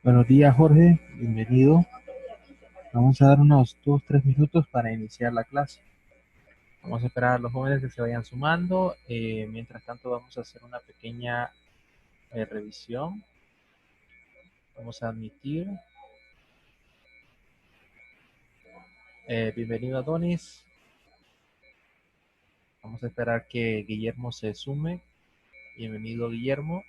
Buenos días, Jorge. Bienvenido. Vamos a dar unos 2 o 3 minutos para iniciar la clase. Vamos a esperar a los jóvenes que se vayan sumando. Mientras tanto, vamos a hacer una pequeña revisión. Vamos a admitir. Bienvenido, Adonis. Vamos a esperar que Guillermo se sume. Bienvenido, Guillermo.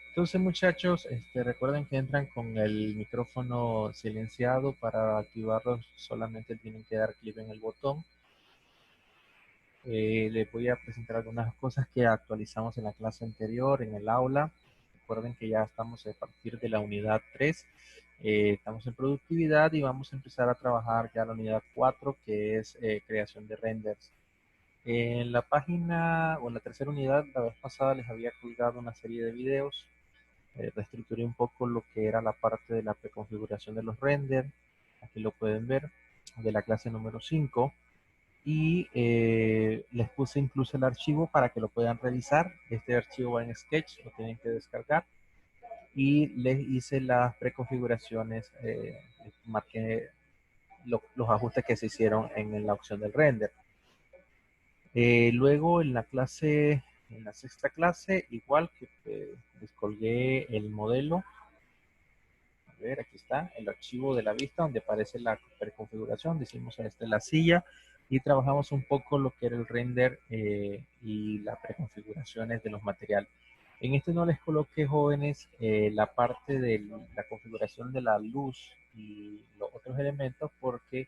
Entonces, muchachos, recuerden que entran con el micrófono silenciado. Para activarlo solamente tienen que dar clic en el botón. Les voy a presentar algunas cosas que actualizamos en la clase anterior, en el aula. Recuerden que ya estamos a partir de la unidad 3. Estamos en productividad y vamos a empezar a trabajar ya la unidad 4, que es creación de renders. En la página o en la tercera unidad, la vez pasada les había colgado una serie de videos. Reestructuré un poco lo que era la parte de la preconfiguración de los renders. Aquí lo pueden ver, de la clase número 5. Y les puse incluso el archivo para que lo puedan revisar. Este archivo va en Sketch, lo tienen que descargar. Y les hice las preconfiguraciones, marqué los ajustes que se hicieron en la opción del render. Luego en la clase, en la sexta clase, igual que les colgué el modelo. A ver, aquí está el archivo de la vista donde aparece la preconfiguración. Decimos la silla y trabajamos un poco lo que era el render y las preconfiguraciones de los materiales. En este no les coloqué, jóvenes, la parte de la configuración de la luz y los otros elementos porque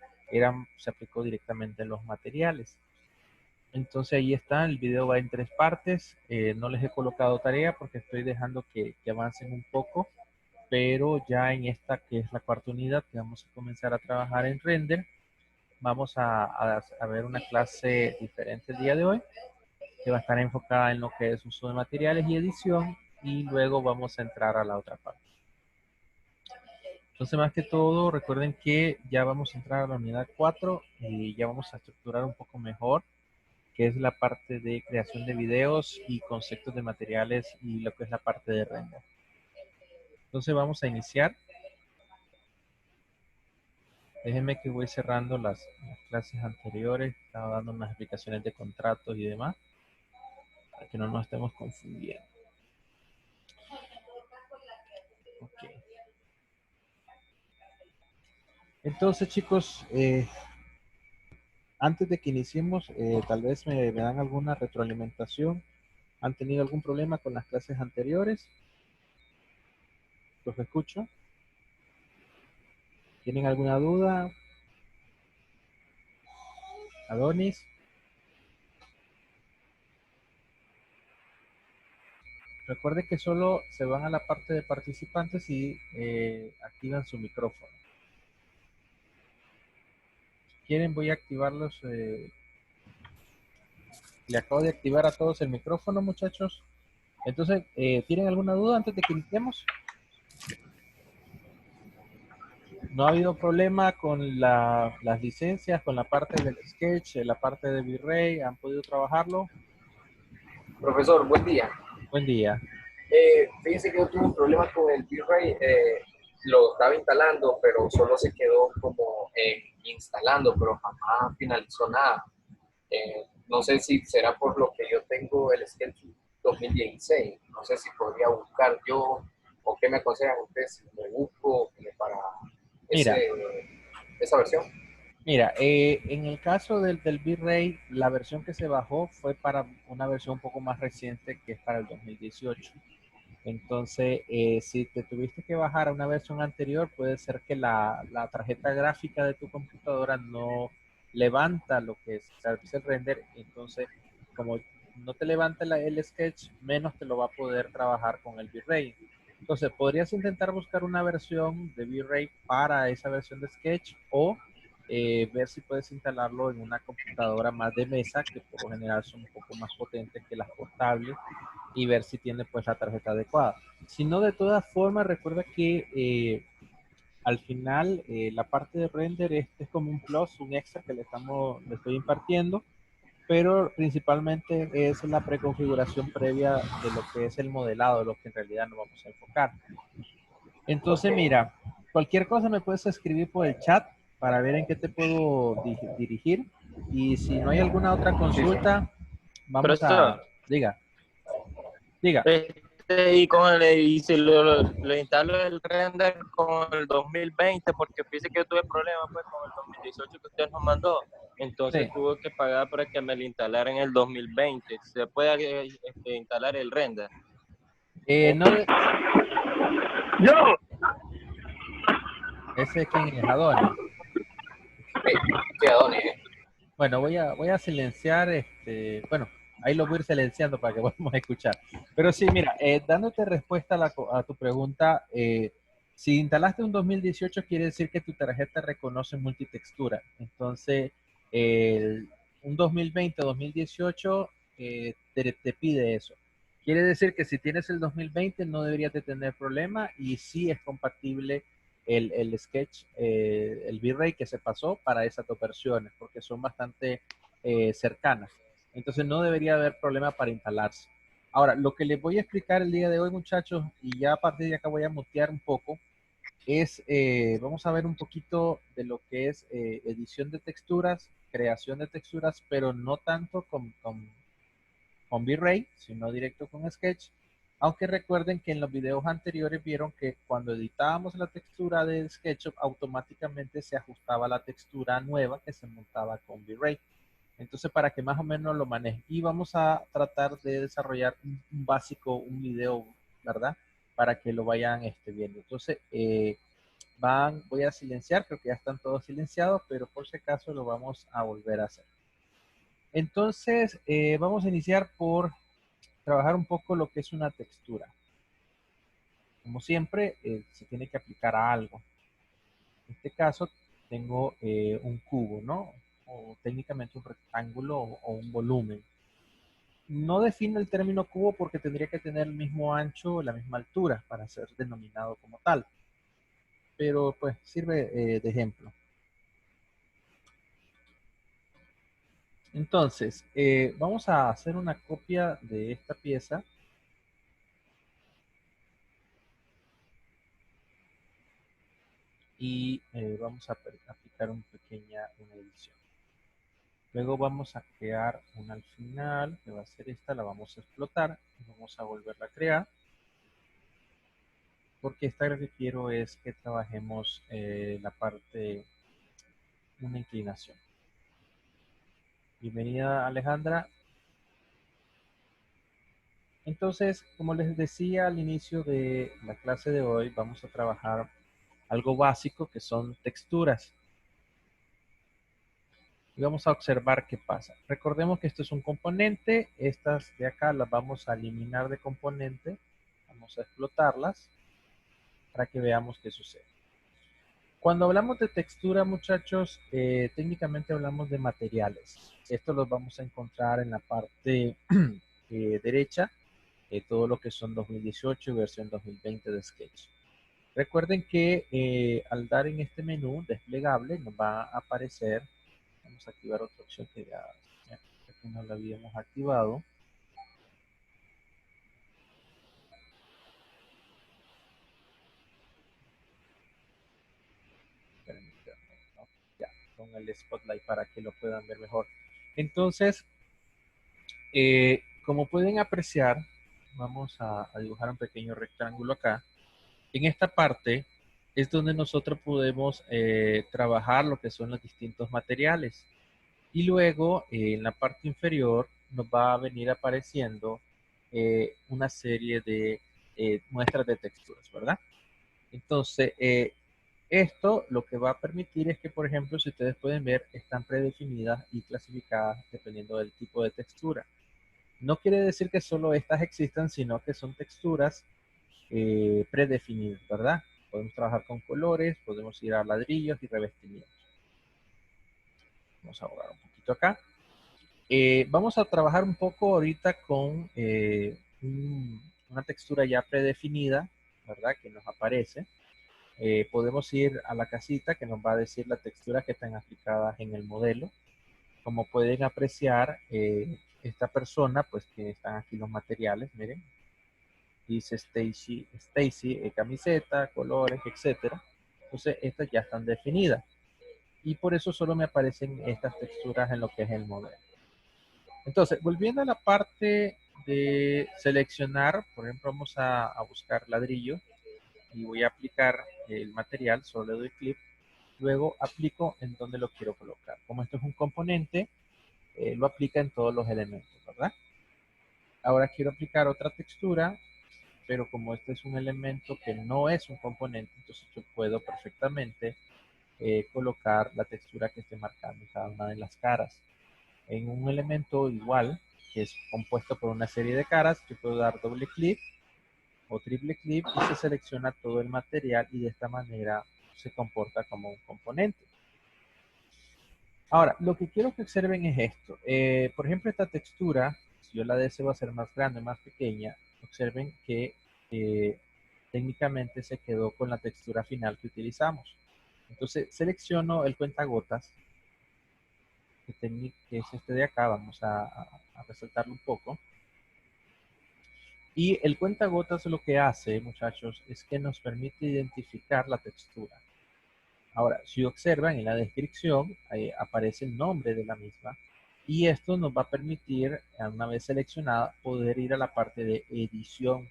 se aplicó directamente en los materiales. Entonces ahí está, el video va en 3 partes. No les he colocado tarea porque estoy dejando que avancen un poco, pero ya en esta que es la cuarta unidad que vamos a comenzar a trabajar en render, vamos a ver una clase diferente el día de hoy, que va a estar enfocada en lo que es uso de materiales y edición, y luego vamos a entrar a la otra parte. Entonces, más que todo, recuerden que ya vamos a entrar a la unidad 4 y ya vamos a estructurar un poco mejor, que es la parte de creación de videos y conceptos de materiales y lo que es la parte de render. Entonces vamos a iniciar. Déjenme que voy cerrando las clases anteriores. Estaba dando unas explicaciones de contratos y demás, para que no nos estemos confundiendo. Ok. Entonces, chicos, antes de que iniciemos, tal vez me dan alguna retroalimentación. ¿Han tenido algún problema con las clases anteriores? ¿Los escucho? ¿Tienen alguna duda? Adonis. Recuerde que solo se van a la parte de participantes y activan su micrófono. Si quieren, voy a activarlos. Le acabo de activar a todos el micrófono, muchachos. Entonces, ¿tienen alguna duda antes de que iniciemos? ¿No ha habido problema con las licencias, con la parte del sketch, la parte de V-Ray? ¿Han podido trabajarlo? Profesor, buen día. Buen día. Fíjense que yo tuve un problema con el V-Ray. Lo estaba instalando, pero solo se quedó como instalando, pero jamás finalizó nada. No sé si será por lo que yo tengo el Sketch 2016. No sé si podría buscar yo o qué me aconsejan ustedes si me busco para Mira, esa versión. en el caso del V-Ray, la versión que se bajó fue para una versión un poco más reciente, que es para el 2018. Entonces, si te tuviste que bajar a una versión anterior, puede ser que la tarjeta gráfica de tu computadora no levanta lo que es el render. Entonces, como no te levanta el sketch, menos te lo va a poder trabajar con el V-Ray. Entonces, podrías intentar buscar una versión de V-Ray para esa versión de sketch, o ver si puedes instalarlo en una computadora más de mesa, que por lo general son un poco más potentes que las portables, y ver si tiene pues la tarjeta adecuada. Si no, de todas formas, recuerda que al final la parte de render este es como un plus, un extra que le estoy impartiendo, pero principalmente es la preconfiguración previa de lo que es el modelado, de lo que en realidad nos vamos a enfocar. Ok. Entonces, mira, cualquier cosa me puedes escribir por el chat para ver en qué te puedo dirigir. Y si no hay alguna otra Sí, sí. consulta, vamos a... Profesor, Diga, diga. y si lo instalo el render con el 2020, porque fíjese que yo tuve problemas pues con el 2018 que usted nos mandó, entonces Sí. tuve que pagar para que me lo instalara en el 2020. ¿Se puede instalar el render? No, ¡Yo! ese es quien es Adonis. Sí, Adonis. Bueno, voy a silenciar, bueno, ahí lo voy a ir silenciando para que podamos escuchar. Pero sí, mira, dándote respuesta a, a tu pregunta, si instalaste un 2018 quiere decir que tu tarjeta reconoce multitextura. Entonces, un 2020 o 2018 te pide eso. Quiere decir que si tienes el 2020 no deberías de tener problema y sí es compatible el sketch, el V-Ray que se pasó para esas dos versiones, porque son bastante cercanas. Entonces no debería haber problema para instalarse. Ahora, lo que les voy a explicar el día de hoy, muchachos, y ya a partir de acá voy a mutear un poco, es, vamos a ver un poquito de lo que es edición de texturas, creación de texturas, pero no tanto con V-Ray, sino directo con Sketch. Aunque recuerden que en los videos anteriores vieron que cuando editábamos la textura de SketchUp, automáticamente se ajustaba la textura nueva que se montaba con V-Ray. Entonces, para que más o menos lo manejen. Y vamos a tratar de desarrollar un básico, un video, ¿verdad? Para que lo vayan viendo. Entonces, voy a silenciar, creo que ya están todos silenciados, pero por si acaso lo vamos a volver a hacer. Entonces, vamos a iniciar por trabajar un poco lo que es una textura. Como siempre, se tiene que aplicar a algo. En este caso, tengo un cubo, ¿no? O técnicamente un rectángulo o un volumen. No defino el término cubo porque tendría que tener el mismo ancho o la misma altura para ser denominado como tal. Pero pues sirve de ejemplo. Entonces, vamos a hacer una copia de esta pieza. Y vamos a aplicar una pequeña edición. Luego vamos a crear una al final, que va a ser esta, la vamos a explotar y vamos a volverla a crear. Porque esta lo que quiero es que trabajemos la parte, una inclinación. Bienvenida Alejandra. Entonces, como les decía al inicio de la clase de hoy, vamos a trabajar algo básico que son texturas. Y vamos a observar qué pasa. Recordemos que esto es un componente, estas de acá las vamos a eliminar de componente, vamos a explotarlas para que veamos qué sucede. Cuando hablamos de textura, muchachos, técnicamente hablamos de materiales. Esto los vamos a encontrar en la parte derecha, todo lo que son 2018 y versión 2020 de Sketch. Recuerden que al dar en este menú desplegable nos va a aparecer. Vamos a activar otra opción que ya que no la habíamos activado. Permítanme, ¿no? Ya, con el spotlight para que lo puedan ver mejor. Entonces, como pueden apreciar, vamos a dibujar un pequeño rectángulo acá. En esta parte es donde nosotros podemos trabajar lo que son los distintos materiales. Y luego en la parte inferior nos va a venir apareciendo una serie de muestras de texturas, ¿verdad? Entonces, esto lo que va a permitir es que, por ejemplo, si ustedes pueden ver, están predefinidas y clasificadas dependiendo del tipo de textura. No quiere decir que solo estas existan, sino que son texturas predefinidas, ¿verdad? Podemos trabajar con colores, podemos ir a ladrillos y revestimientos. Vamos a borrar un poquito acá. Vamos a trabajar un poco ahorita con una textura ya predefinida, ¿verdad? Que nos aparece. podemos ir a la casita que nos va a decir la textura que están aplicadas en el modelo. Como pueden apreciar, esta persona, pues que están aquí los materiales, miren, dice Stacy, camiseta, colores, etcétera. Entonces estas ya están definidas y por eso solo me aparecen estas texturas en lo que es el modelo. Entonces, volviendo a la parte de seleccionar, por ejemplo, vamos a buscar ladrillo y voy a aplicar el material, solo le doy clic, luego aplico en donde lo quiero colocar. Como esto es un componente, lo aplica en todos los elementos, ¿verdad? Ahora quiero aplicar otra textura, pero como este es un elemento que no es un componente, entonces yo puedo perfectamente colocar la textura que esté marcando en cada una de las caras. En un elemento igual, que es compuesto por una serie de caras, yo puedo dar doble clic o triple clic y se selecciona todo el material y de esta manera se comporta como un componente. Ahora, lo que quiero que observen es esto. Por ejemplo, esta textura, si yo la deseo hacer más grande, más pequeña, observen que técnicamente se quedó con la textura final que utilizamos. Entonces, selecciono el cuentagotas, que es este de acá, vamos a resaltarlo un poco. Y el cuentagotas lo que hace, muchachos, es que nos permite identificar la textura. Ahora, si observan en la descripción, aparece el nombre de la misma. Y esto nos va a permitir, una vez seleccionada, poder ir a la parte de edición.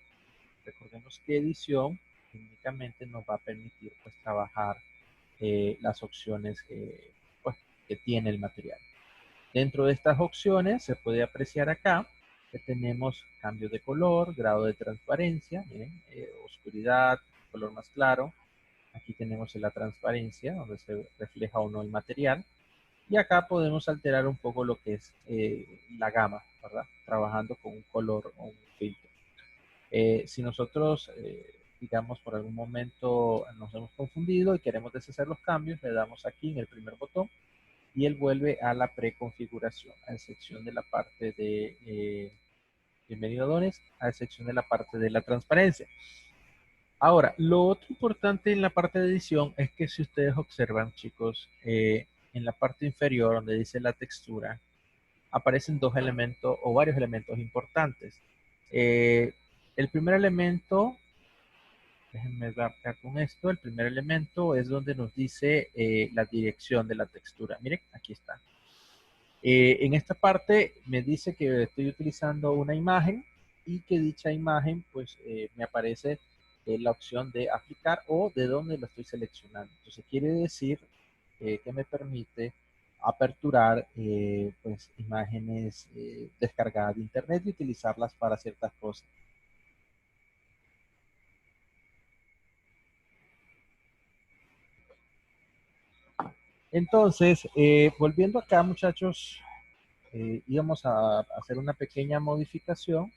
Recordemos que edición únicamente nos va a permitir pues, trabajar las opciones pues, que tiene el material. Dentro de estas opciones se puede apreciar acá que tenemos cambio de color, grado de transparencia, miren, oscuridad, color más claro. Aquí tenemos la transparencia, donde se refleja o no el material. Y acá podemos alterar un poco lo que es la gama, ¿verdad? Trabajando con un color o un filtro. Si nosotros, digamos, por algún momento nos hemos confundido y queremos deshacer los cambios, le damos aquí en el primer botón y él vuelve a la preconfiguración, a excepción de la parte de medidores, a excepción de la parte de la transparencia. Ahora, lo otro importante en la parte de edición es que si ustedes observan, chicos, en la parte inferior donde dice la textura, aparecen dos elementos o varios elementos importantes. El primer elemento, déjenme ver acá con esto, el primer elemento es donde nos dice la dirección de la textura. Miren, aquí está. En esta parte me dice que estoy utilizando una imagen y que dicha imagen pues me aparece la opción de aplicar o de dónde lo estoy seleccionando. Entonces quiere decir que me permite aperturar pues imágenes descargadas de internet y utilizarlas para ciertas cosas. Entonces, volviendo acá muchachos, íbamos a hacer una pequeña modificación.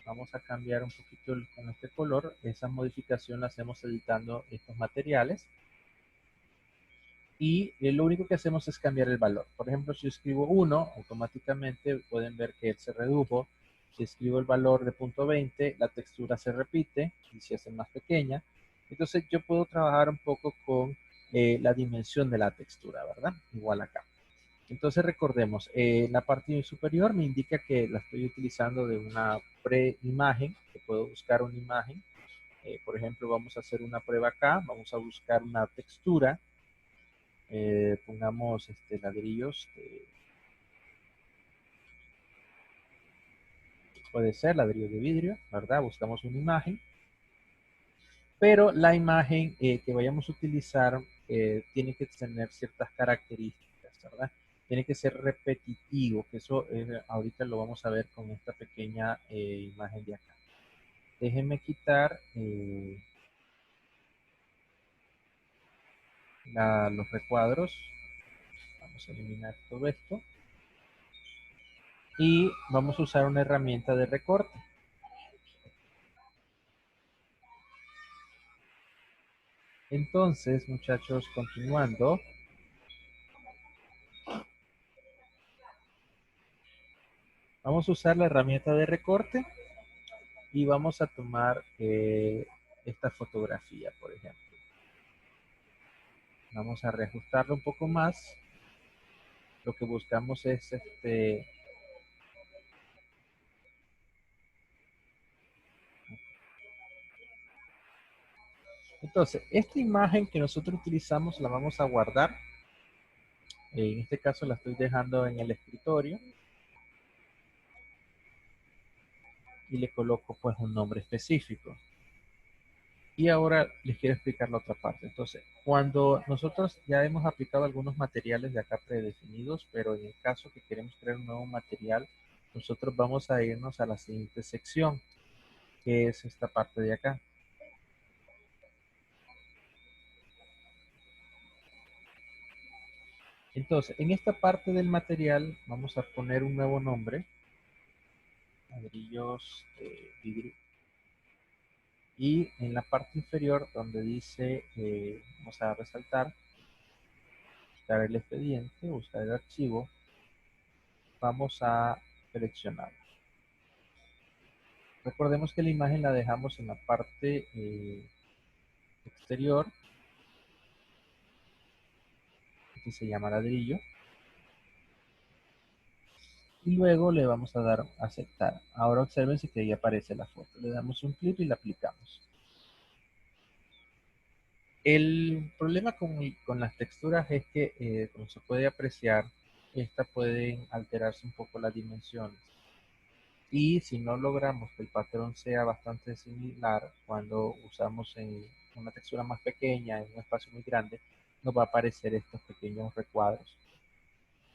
Vamos a cambiar un poquito con este color. Esa modificación la hacemos editando estos materiales. Y lo único que hacemos es cambiar el valor. Por ejemplo, si escribo 1, automáticamente pueden ver que él se redujo. Si escribo el valor de .20, la textura se repite y se hace más pequeña. Entonces yo puedo trabajar un poco con la dimensión de la textura, ¿verdad? Igual acá. Entonces recordemos, la parte superior me indica que la estoy utilizando de una pre-imagen, que puedo buscar una imagen. Por ejemplo, vamos a hacer una prueba acá, vamos a buscar una textura, pongamos ladrillos, puede ser ladrillo de vidrio, ¿verdad? Buscamos una imagen, pero la imagen que vayamos a utilizar tiene que tener ciertas características, ¿verdad? Tiene que ser repetitivo, que eso ahorita lo vamos a ver con esta pequeña imagen de acá. Déjenme quitar los recuadros. Vamos a eliminar todo esto. Y vamos a usar una herramienta de recorte. Entonces, muchachos, continuando. Vamos a usar la herramienta de recorte y vamos a tomar esta fotografía, por ejemplo. Vamos a reajustarlo un poco más. Lo que buscamos es entonces, esta imagen que nosotros utilizamos la vamos a guardar. En este caso la estoy dejando en el escritorio y le coloco pues un nombre específico. Y ahora les quiero explicar la otra parte. Entonces, cuando nosotros ya hemos aplicado algunos materiales de acá predefinidos, pero en el caso que queremos crear un nuevo material, nosotros vamos a irnos a la siguiente sección, que es esta parte de acá. Entonces, en esta parte del material vamos a poner un nuevo nombre, ladrillos de vidrio. Y en la parte inferior donde dice, vamos a resaltar, buscar el expediente, buscar el archivo, vamos a seleccionar. Recordemos que la imagen la dejamos en la parte exterior, que se llama ladrillo. Y luego le vamos a dar a aceptar. Ahora observen que ahí aparece la foto. Le damos un clic y la aplicamos. El problema con las texturas es que, como se puede apreciar, estas pueden alterarse un poco las dimensiones. Y si no logramos que el patrón sea bastante similar, cuando usamos en una textura más pequeña, en un espacio muy grande, nos va a aparecer estos pequeños recuadros.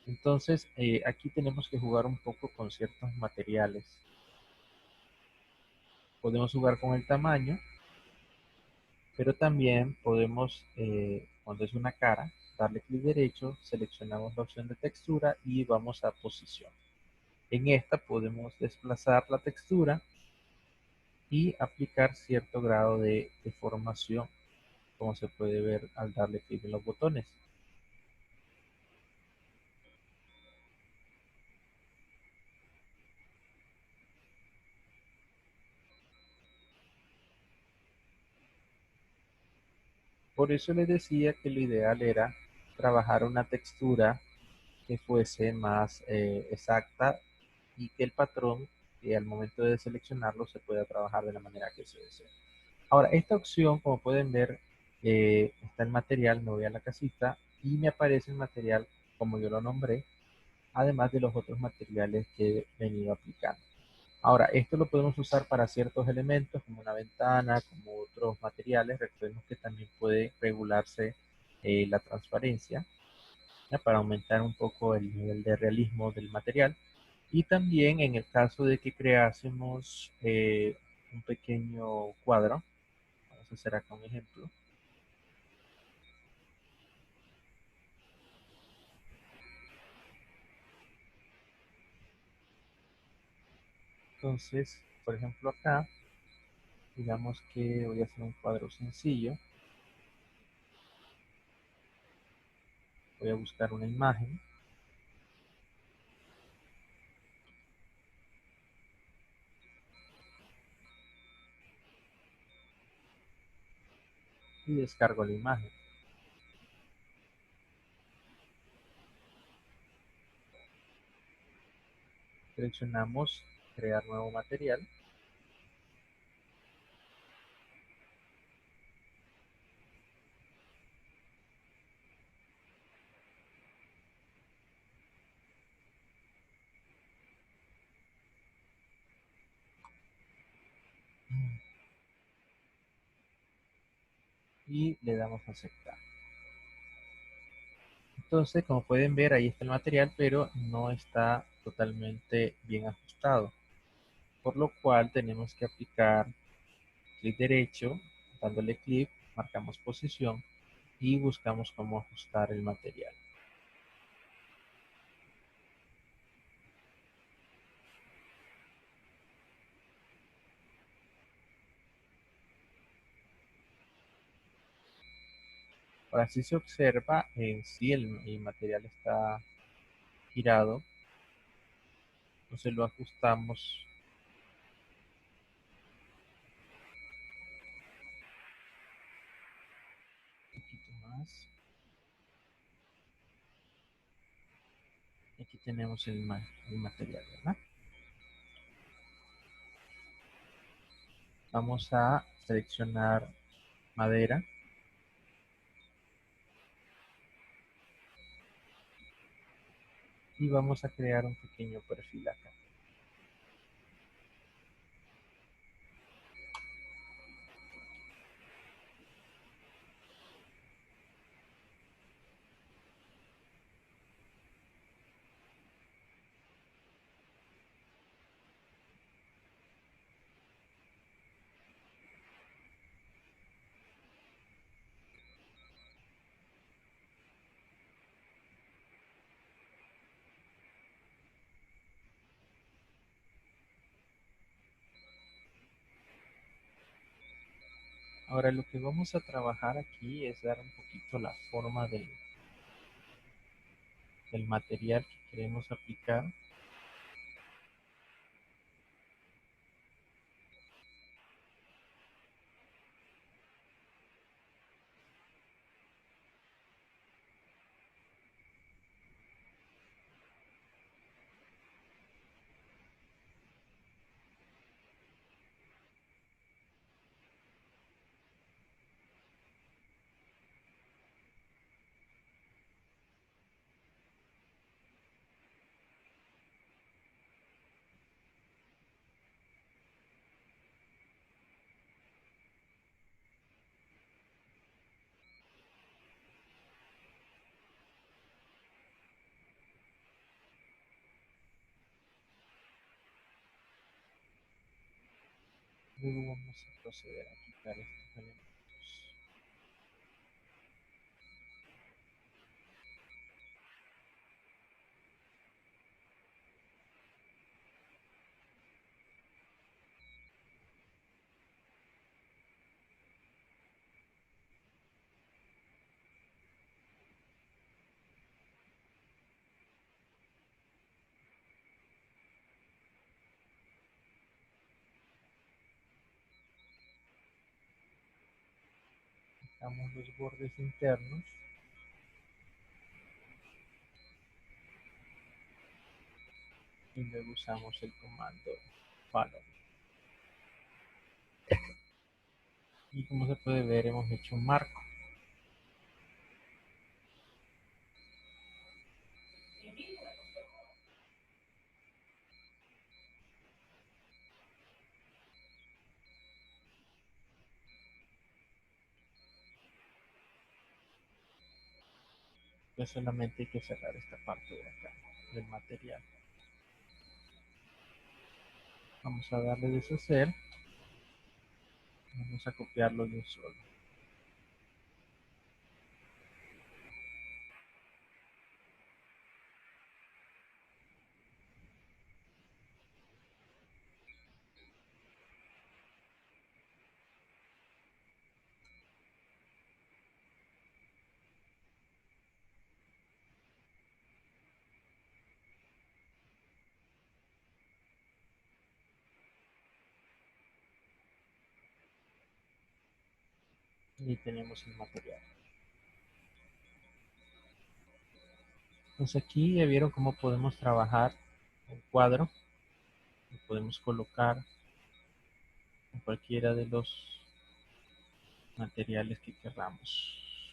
Entonces, aquí tenemos que jugar un poco con ciertos materiales. Podemos jugar con el tamaño, pero también podemos, cuando es una cara, darle clic derecho, seleccionamos la opción de textura y vamos a posición. En esta podemos desplazar la textura y aplicar cierto grado de deformación, como se puede ver al darle clic en los botones. Por eso les decía que lo ideal era trabajar una textura que fuese más exacta y que el patrón, que al momento de seleccionarlo, se pueda trabajar de la manera que se desea. Ahora, esta opción, como pueden ver, está el material, me voy a la casita y me aparece el material como yo lo nombré, además de los otros materiales que he venido aplicando. Ahora, esto lo podemos usar para ciertos elementos, como una ventana, como otros materiales. Recordemos que también puede regularse la transparencia, ¿ya? Para aumentar un poco el nivel de realismo del material. Y también en el caso de que creásemos un pequeño cuadro, vamos a hacer acá un ejemplo. Entonces, por ejemplo acá, digamos que voy a hacer un cuadro sencillo. Voy a buscar una imagen. Y descargo la imagen. Seleccionamos crear nuevo material. Y le damos a aceptar. Entonces, como pueden ver, ahí está el material, pero no está totalmente bien ajustado. Por lo cual tenemos que aplicar clic derecho, dándole clic, marcamos posición y buscamos cómo ajustar el material. Ahora, si se observa, en sí el material está girado, entonces lo ajustamos un poquito más. Aquí tenemos el material, ¿verdad? Vamos a seleccionar madera. Y vamos a crear un pequeño perfil acá. Ahora lo que vamos a trabajar aquí es dar un poquito la forma del material que queremos aplicar. Luego vamos a proceder a quitar estos elementos. Quitamos los bordes internos. Y luego usamos el comando follow. Y como se puede ver, hemos hecho un marco. Pues solamente hay que cerrar esta parte de acá, del material. Vamos a darle deshacer. Vamos a copiarlo de un solo. Y tenemos el material. Entonces aquí ya vieron cómo podemos trabajar un cuadro. Lo podemos colocar en cualquiera de los materiales que queramos.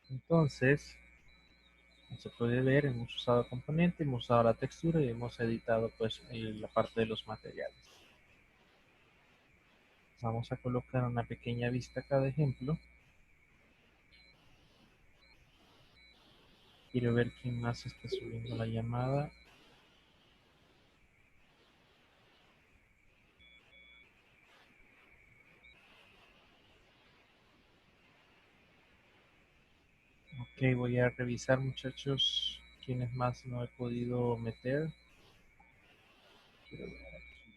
Entonces, como se puede ver, hemos usado componente, hemos usado la textura y hemos editado pues la parte de los materiales. Vamos a colocar una pequeña vista acá de ejemplo. Quiero ver quién más está subiendo la llamada. Ok, voy a revisar, muchachos, quiénes más no he podido meter. Quiero ver aquí.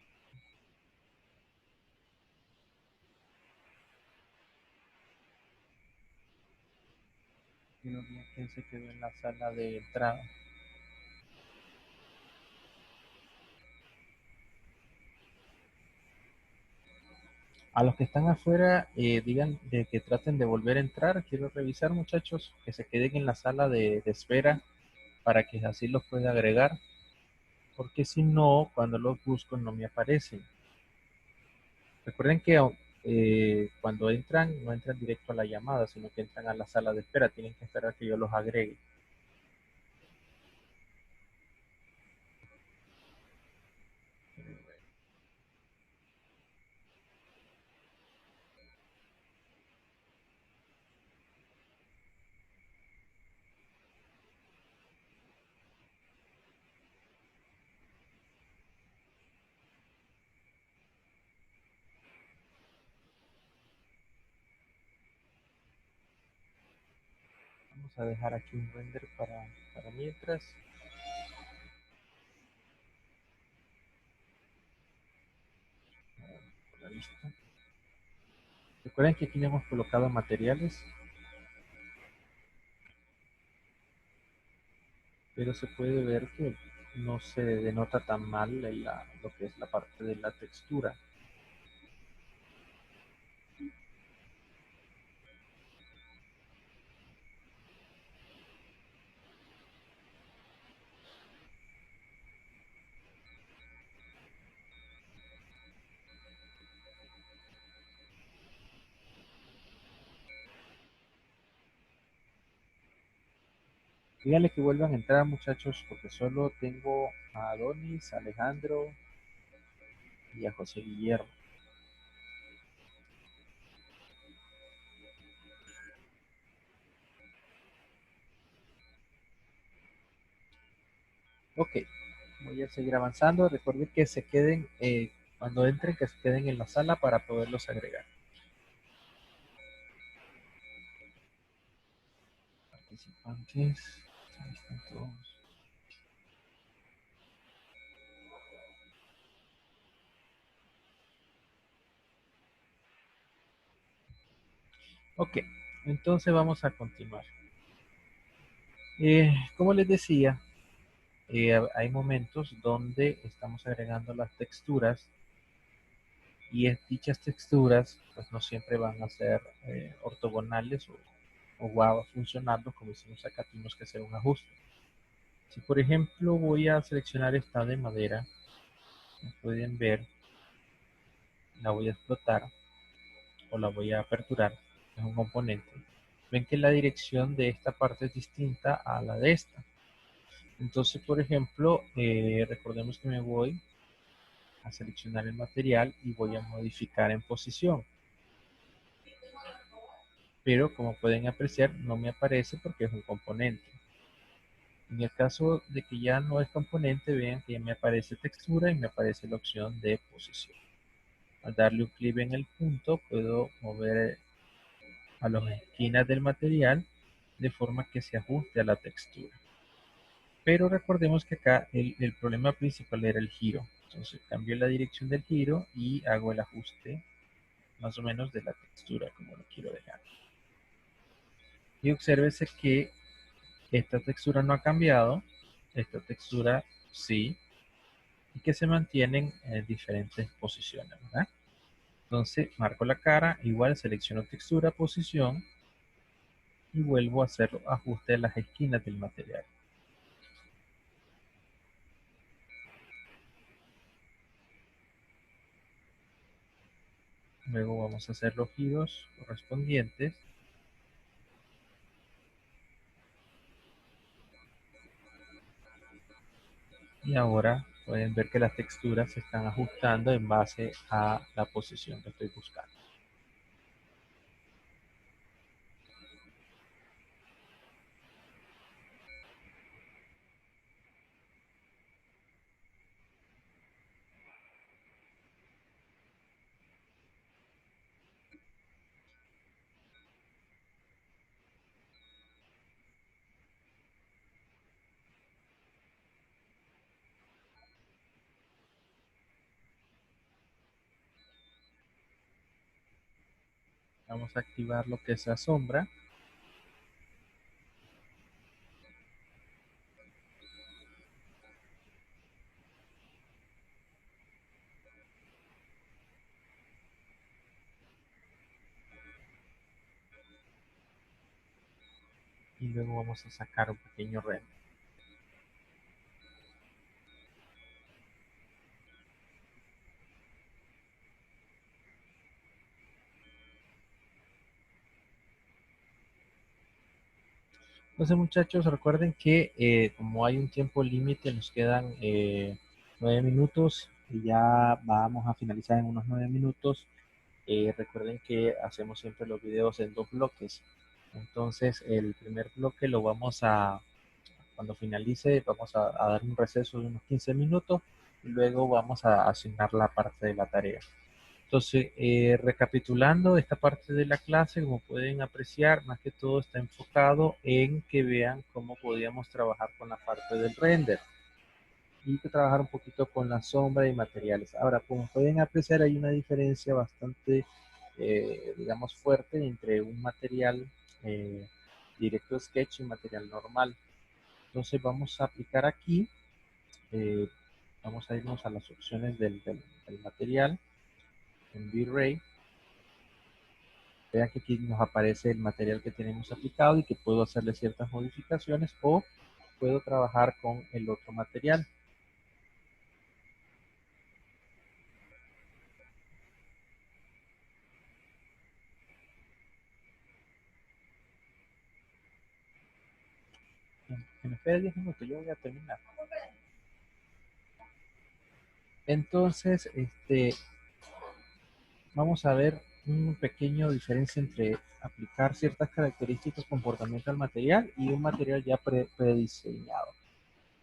Quiero ver quién se quedó en la sala de entrada. A los que están afuera, digan de que traten de volver a entrar. Quiero revisar, muchachos, que se queden en la sala de espera para que así los pueda agregar, porque si no, cuando los busco no me aparecen. Recuerden que cuando entran, no entran directo a la llamada, sino que entran a la sala de espera. Tienen que esperar que yo los agregue. Vamos a dejar aquí un render para mientras. La lista. Recuerden que aquí le hemos colocado materiales, pero se puede ver que no se denota tan mal lo que es la parte de la textura. Díganle que vuelvan a entrar, muchachos, porque solo tengo a Adonis, a Alejandro y a José Guillermo. Ok, voy a seguir avanzando. Recuerden que se queden, cuando entren, que se queden en la sala para poderlos agregar. Participantes, ahí están todos. Ok, entonces vamos a continuar. Como les decía, hay momentos donde estamos agregando las texturas y dichas texturas pues no siempre van a ser ortogonales o va funcionando como hicimos acá. Tenemos que hacer un ajuste. Si por ejemplo voy a seleccionar esta de madera, como pueden ver, la voy a explotar o la voy a aperturar, es un componente. Ven que la dirección de esta parte es distinta a la de esta. Entonces, por ejemplo, recordemos que me voy a seleccionar el material y voy a modificar en posición. Pero como pueden apreciar, no me aparece porque es un componente. En el caso de que ya no es componente, vean que ya me aparece textura y me aparece la opción de posición. Al darle un clic en el punto, puedo mover a las esquinas del material de forma que se ajuste a la textura. Pero recordemos que acá el problema principal era el giro. Entonces cambio la dirección del giro y hago el ajuste más o menos de la textura como lo quiero dejar. Y obsérvese que esta textura no ha cambiado, esta textura sí, y que se mantienen en diferentes posiciones, ¿verdad? Entonces marco la cara, igual selecciono textura, posición y vuelvo a hacer ajuste de las esquinas del material. Luego vamos a hacer los giros correspondientes. Y ahora pueden ver que las texturas se están ajustando en base a la posición que estoy buscando. Vamos a activar lo que es la sombra. y luego vamos a sacar un pequeño render. Entonces, muchachos, recuerden que como hay un tiempo límite, nos quedan 9 minutos y ya vamos a finalizar en unos 9 minutos. Recuerden que hacemos siempre los videos en 2 bloques. Entonces, el primer bloque lo vamos a, cuando finalice, vamos a dar un receso de unos 15 minutos y luego vamos a asignar la parte de la tarea. Entonces, recapitulando esta parte de la clase, como pueden apreciar, más que todo está enfocado en que vean cómo podíamos trabajar con la parte del render y que trabajar un poquito con la sombra y materiales. Ahora, como pueden apreciar, hay una diferencia bastante, digamos, fuerte entre un material directo Sketch y material normal. Entonces, vamos a aplicar aquí, eh, vamos a irnos a las opciones del material en V-Ray. Vean que aquí nos aparece el material que tenemos aplicado y que puedo hacerle ciertas modificaciones o puedo trabajar con el otro material. Que me espere 10 minutos, yo voy a terminar. Entonces, vamos a ver una pequeña diferencia entre aplicar ciertas características, comportamiento al material y un material ya prediseñado.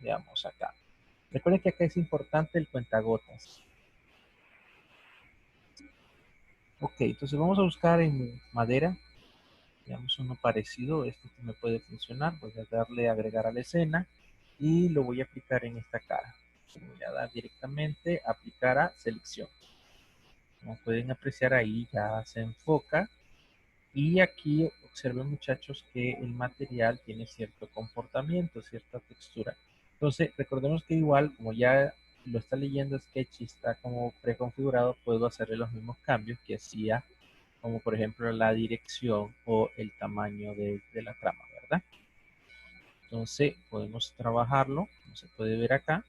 Veamos acá. Recuerden que acá es importante el cuentagotas. Ok, entonces vamos a buscar en madera, digamos uno parecido, este me puede funcionar, voy a darle a agregar a la escena y lo voy a aplicar en esta cara. Voy a dar directamente aplicar a selección. Como pueden apreciar ahí ya se enfoca y aquí observen muchachos que el material tiene cierto comportamiento, cierta textura. Entonces recordemos que igual como ya lo está leyendo Sketch y está como preconfigurado, puedo hacerle los mismos cambios que hacía como por ejemplo la dirección o el tamaño de la trama, ¿verdad? Entonces podemos trabajarlo, como se puede ver acá.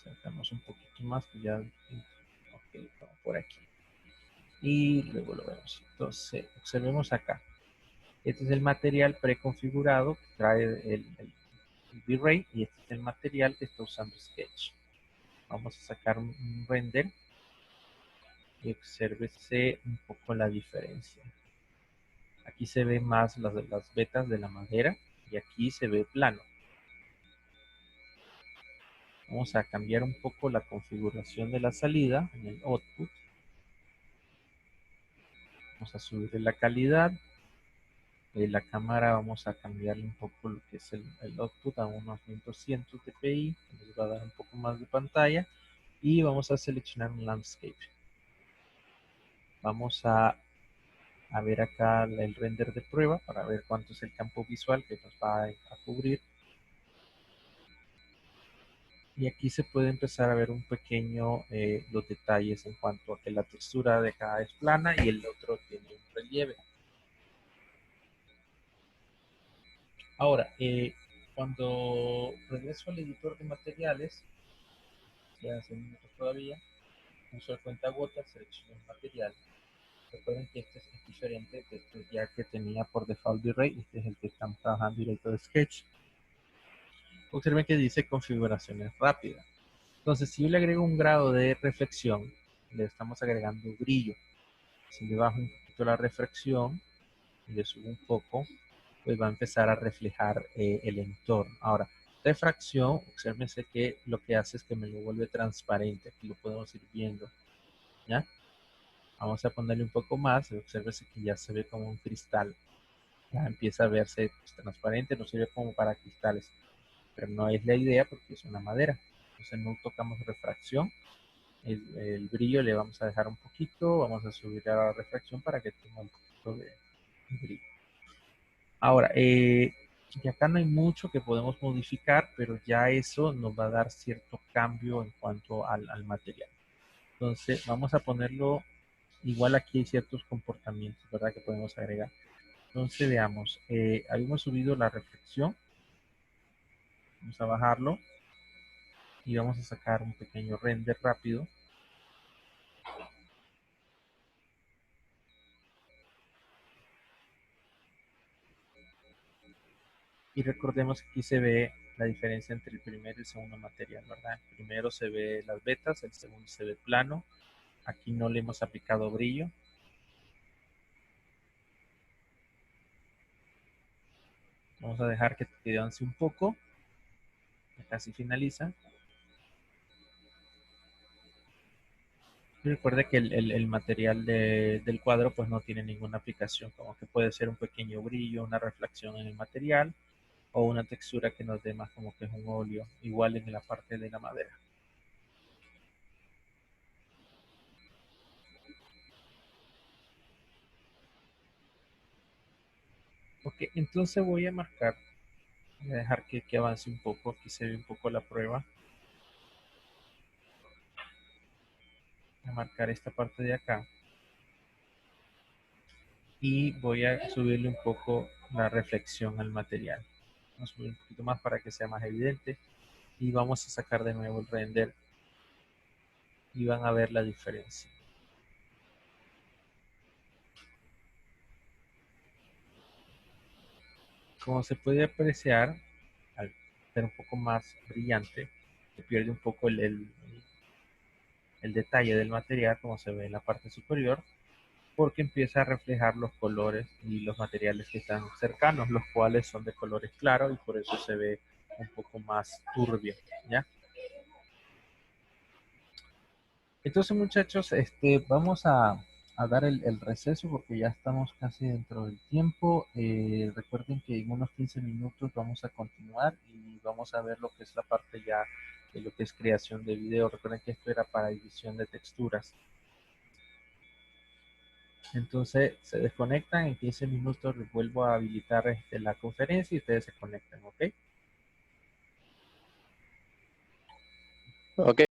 Sacamos un poquito más, que ya, ok, vamos por aquí. Y luego lo vemos. Entonces, observemos acá. Este es el material preconfigurado que trae el V-Ray y este es el material que está usando Sketch. Vamos a sacar un render y obsérvese un poco la diferencia. Aquí se ve más las vetas de la madera y aquí se ve plano. Vamos a cambiar un poco la configuración de la salida en el output. Vamos a subir la calidad. De la cámara vamos a cambiarle un poco lo que es el output a unos 1200 dpi. Nos va a dar un poco más de pantalla. Y vamos a seleccionar un landscape. Vamos a ver acá el render de prueba para ver cuánto es el campo visual que nos va a cubrir. Y aquí se puede empezar a ver un pequeño los detalles en cuanto a que la textura de acá es plana y el otro tiene un relieve. Ahora, cuando regreso al editor de materiales, ya hace minutos todavía, uso el cuentagotas, selecciono el material. Recuerden que este es diferente de este ya que tenía por default V-Ray. Este es el que estamos trabajando directo de Sketch. Observen que dice configuraciones rápidas. Entonces, si yo le agrego un grado de reflexión, le estamos agregando brillo. Si le bajo un poquito la refracción y le subo un poco, pues va a empezar a reflejar el entorno. Ahora, refracción, obsérvense que lo que hace es que me lo vuelve transparente. Aquí lo podemos ir viendo. ¿Ya? Vamos a ponerle un poco más y obsérvense que ya se ve como un cristal. Ya empieza a verse pues, transparente, no sirve como para cristales, pero no es la idea porque es una madera. Entonces no tocamos refracción. El brillo le vamos a dejar un poquito, vamos a subir a la refracción para que tenga un poquito de brillo. Ahora, y acá no hay mucho que podemos modificar, pero ya eso nos va a dar cierto cambio en cuanto al material. Entonces, vamos a ponerlo, igual aquí hay ciertos comportamientos, ¿verdad? Que podemos agregar. Entonces veamos, habíamos subido la reflexión, vamos a bajarlo y vamos a sacar un pequeño render rápido. Y recordemos que aquí se ve la diferencia entre el primer y el segundo material, ¿verdad? El primero se ve las vetas, el segundo se ve plano. Aquí no le hemos aplicado brillo. Vamos a dejar que avance un poco. Ya casi finaliza. Y recuerde que el material del cuadro pues no tiene ninguna aplicación, como que puede ser un pequeño brillo, una reflexión en el material o una textura que nos dé más como que es un óleo, igual en la parte de la madera. Ok, entonces voy a marcar, voy a dejar que avance un poco, aquí se ve un poco la prueba. Voy a marcar esta parte de acá y voy a subirle un poco la reflexión al material. Vamos a subir un poquito más para que sea más evidente y vamos a sacar de nuevo el render y van a ver la diferencia. Como se puede apreciar, al ser un poco más brillante, se pierde un poco el detalle del material, como se ve en la parte superior, porque empieza a reflejar los colores y los materiales que están cercanos, los cuales son de colores claros y por eso se ve un poco más turbio, ¿ya? Entonces, muchachos, vamos a dar el receso porque ya estamos casi dentro del tiempo. Recuerden que en unos 15 minutos vamos a continuar y vamos a ver lo que es la parte ya de lo que es creación de video. Recuerden que esto era para edición de texturas. Entonces, se desconectan, en 15 minutos les vuelvo a habilitar la conferencia y ustedes se conectan, ¿ok? Ok.